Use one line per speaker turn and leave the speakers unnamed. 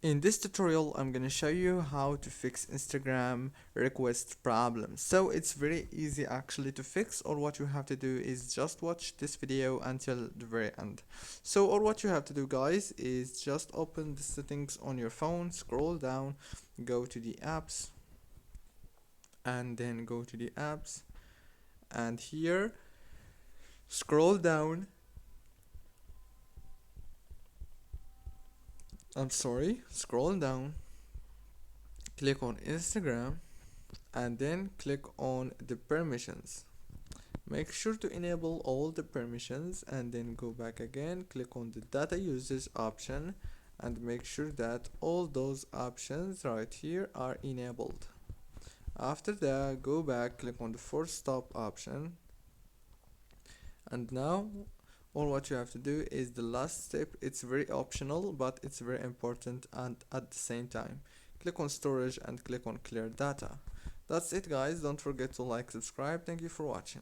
In this tutorial, I'm gonna show you how to fix Instagram request problems. So it's very easy actually to fix. All what you have to do is just watch this video until the very end. So all what you have to do, guys, is just open the settings on your phone, scroll down, go to the apps, and then go to the apps, and here scroll down. Scroll down, click on Instagram, and then click on the permissions. Make sure to enable all the permissions and then go back again, click on the data usage option, and make sure that all those options right here are enabled. After that, go back, click on the force stop option, and now all what you have to do is the last step. It's very optional, but it's very important, and at the same time click on storage and click on clear data. That's it, guys. Don't forget to like, subscribe. Thank you for watching.